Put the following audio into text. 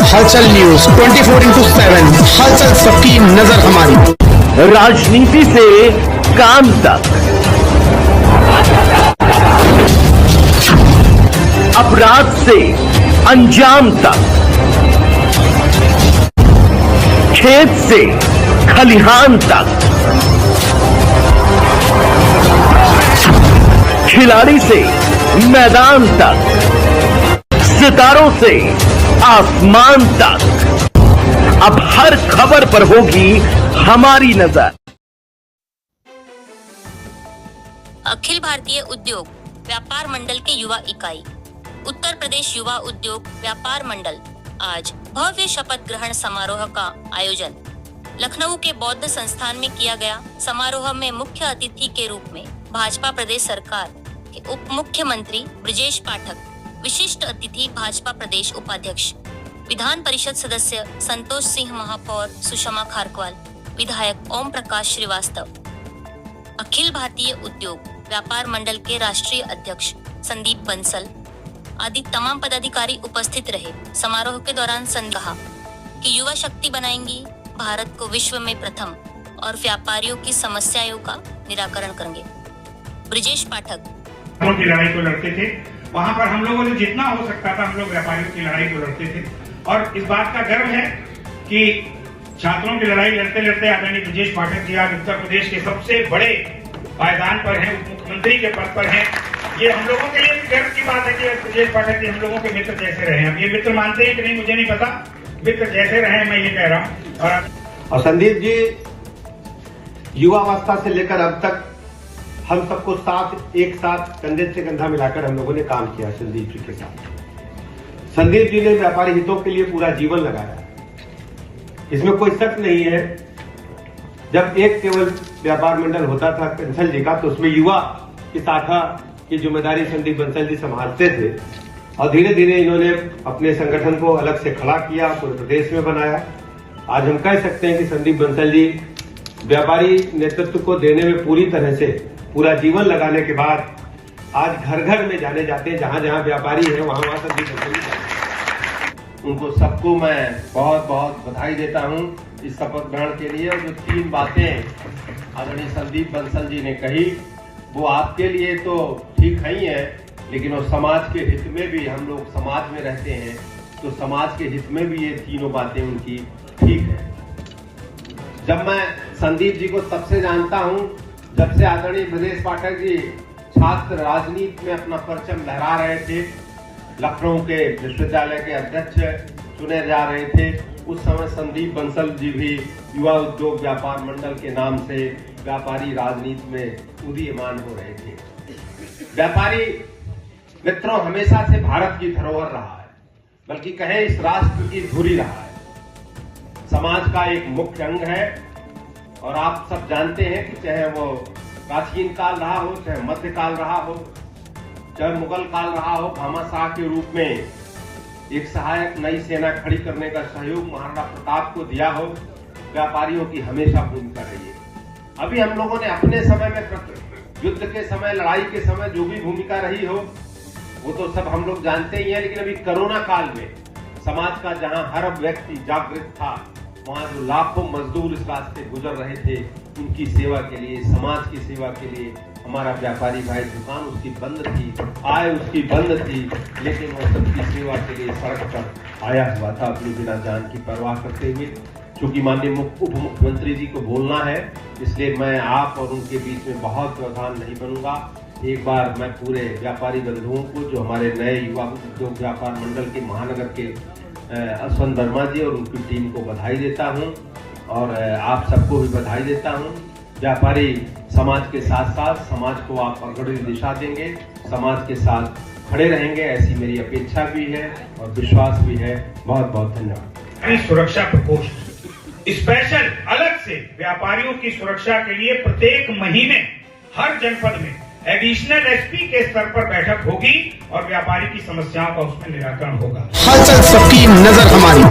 हलचल न्यूज 24/7, हलचल सबकी नजर हमारी। राजनीति से काम तक, अपराध से अंजाम तक, खेत से खलिहान तक, खिलाड़ी से मैदान तक, सितारों से आसमान तक, अब हर खबर पर होगी हमारी नजर। अखिल भारतीय उद्योग व्यापार मंडल के युवा इकाई उत्तर प्रदेश युवा उद्योग व्यापार मंडल आज भव्य शपथ ग्रहण समारोह का आयोजन लखनऊ के बौद्ध संस्थान में किया गया। समारोह में मुख्य अतिथि के रूप में भाजपा प्रदेश सरकार के उप मुख्यमंत्री ब्रजेश पाठक, विशिष्ट अतिथि भाजपा प्रदेश उपाध्यक्ष विधान परिषद सदस्य संतोष सिंह, महापौर सुषमा खारकवाल, विधायक ओम प्रकाश श्रीवास्तव, अखिल भारतीय उद्योग व्यापार मंडल के राष्ट्रीय अध्यक्ष संदीप बंसल आदि तमाम पदाधिकारी उपस्थित रहे। समारोह के दौरान कहा कि युवा शक्ति बनाएंगी भारत को विश्व में प्रथम और व्यापारियों की समस्याओं का निराकरण करेंगे। ब्रजेश पाठक की लड़ाई को लड़ते थे, वहां पर हम लोगों ने जितना हो सकता था हम लोग व्यापारियों की लड़ाई को लड़ते थे और इस बात का गर्व है कि छात्रों की लड़ाई लड़ते लड़ते आदरणीय ब्रजेश पाठक जी आज उत्तर प्रदेश के सबसे बड़े पायदान पर हैं, उप मुख्यमंत्री के पद पर हैं। ये हम लोगों के लिए गर्व की बात है कि ब्रजेश पाठक जी हम लोगों के मित्र जैसे रहे। अब ये मित्र मानते हैं कि नहीं मुझे नहीं पता, मित्र जैसे रहे मैं ये कह रहा हूँ। और संदीप जी युवावस्था से लेकर अब तक हम सबको एक साथ कंधे से कंधा मिलाकर हम लोगों ने काम किया। संदीप जी के साथ संदीप जी ने व्यापारी हितों के लिए पूरा जीवन लगाया, इसमें कोई शक नहीं है। जब एक केवल व्यापार मंडल होता था बंसल जी का, तो उसमें युवा की शाखा की जिम्मेदारी संदीप बंसल जी संभालते थे और धीरे धीरे इन्होंने अपने संगठन को अलग से खड़ा किया, पूरे प्रदेश में बनाया। आज हम कह सकते हैं कि संदीप बंसल जी व्यापारी नेतृत्व को देने में पूरी तरह से पूरा जीवन लगाने के बाद आज घर घर में जाने जाते हैं, जहां जहां व्यापारी है वहां वहां संदीप बंसल जी। उनको सबको मैं बहुत बहुत बधाई देता हूं इस शपथ ग्रहण के लिए। और जो 3 बातें आदरणीय संदीप बंसल जी ने कही वो आपके लिए तो ठीक ही है, लेकिन वो समाज के हित में भी, हम लोग समाज में रहते हैं तो समाज के हित में भी ये तीनों बातें उनकी ठीक है। जब मैं संदीप जी को तब से जानता हूं जब से आदरणीय ब्रजेश पाठक जी छात्र राजनीति में अपना परचम लहरा रहे थे, लखनऊ के विश्वविद्यालय के अध्यक्ष चुने जा रहे थे, उस समय संदीप बंसल जी भी युवा उद्योग व्यापार मंडल के नाम से व्यापारी राजनीति में उदीयमान हो रहे थे। व्यापारी मित्रों हमेशा से भारत की धरोहर रहा है, बल्कि कहें इस राष्ट्र की धुरी रहा है, समाज का एक मुख्य अंग है। और आप सब जानते हैं कि चाहे वो प्राचीन काल रहा हो, चाहे मध्यकाल रहा हो, चाहे मुगल काल रहा हो, भामाशाह के रूप में एक सहायक नई सेना खड़ी करने का सहयोग महाराणा प्रताप को दिया हो, व्यापारियों की हमेशा भूमिका रही है। अभी हम लोगों ने अपने समय में युद्ध के समय, लड़ाई के समय जो भी भूमिका रही हो वो तो सब हम लोग जानते ही हैं, लेकिन अभी कोरोना काल में समाज का जहां हर व्यक्ति जागृत था, वहां जो लाखों मजदूर इस रास्ते गुजर रहे थे, उनकी सेवा के लिए, समाज की सेवा के लिए हमारा व्यापारी भाई दुकान उसकी बंद थी, आय उसकी बंद थी, लेकिन वो सबकी सेवा के लिए सड़क पर आया हुआ था अपनी बिना जान की परवाह करते हुए। चूंकि माननीय उप मुख्यमंत्री जी को बोलना है, इसलिए मैं आप और उनके बीच में बहुत व्यवधान नहीं बनूंगा। एक बार मैं पूरे व्यापारी बंधुओं को, जो हमारे नए युवा उद्योग व्यापार मंडल के महानगर के अश्वंत वर्मा जी और उनकी टीम को बधाई देता हूं और आप सबको भी बधाई देता हूं। व्यापारी समाज के साथ साथ समाज को आप अग्रणी दिशा देंगे, समाज के साथ खड़े रहेंगे, ऐसी मेरी अपेक्षा भी है और विश्वास भी है। बहुत बहुत धन्यवाद। सुरक्षा प्रकोष्ठ स्पेशल अलग से व्यापारियों की सुरक्षा के लिए प्रत्येक महीने हर जनपद में एडिशनल एसपी के स्तर पर बैठक होगी और व्यापारी की समस्याओं का उसमें निराकरण होगा। हलचल सबकी नजर हमारी।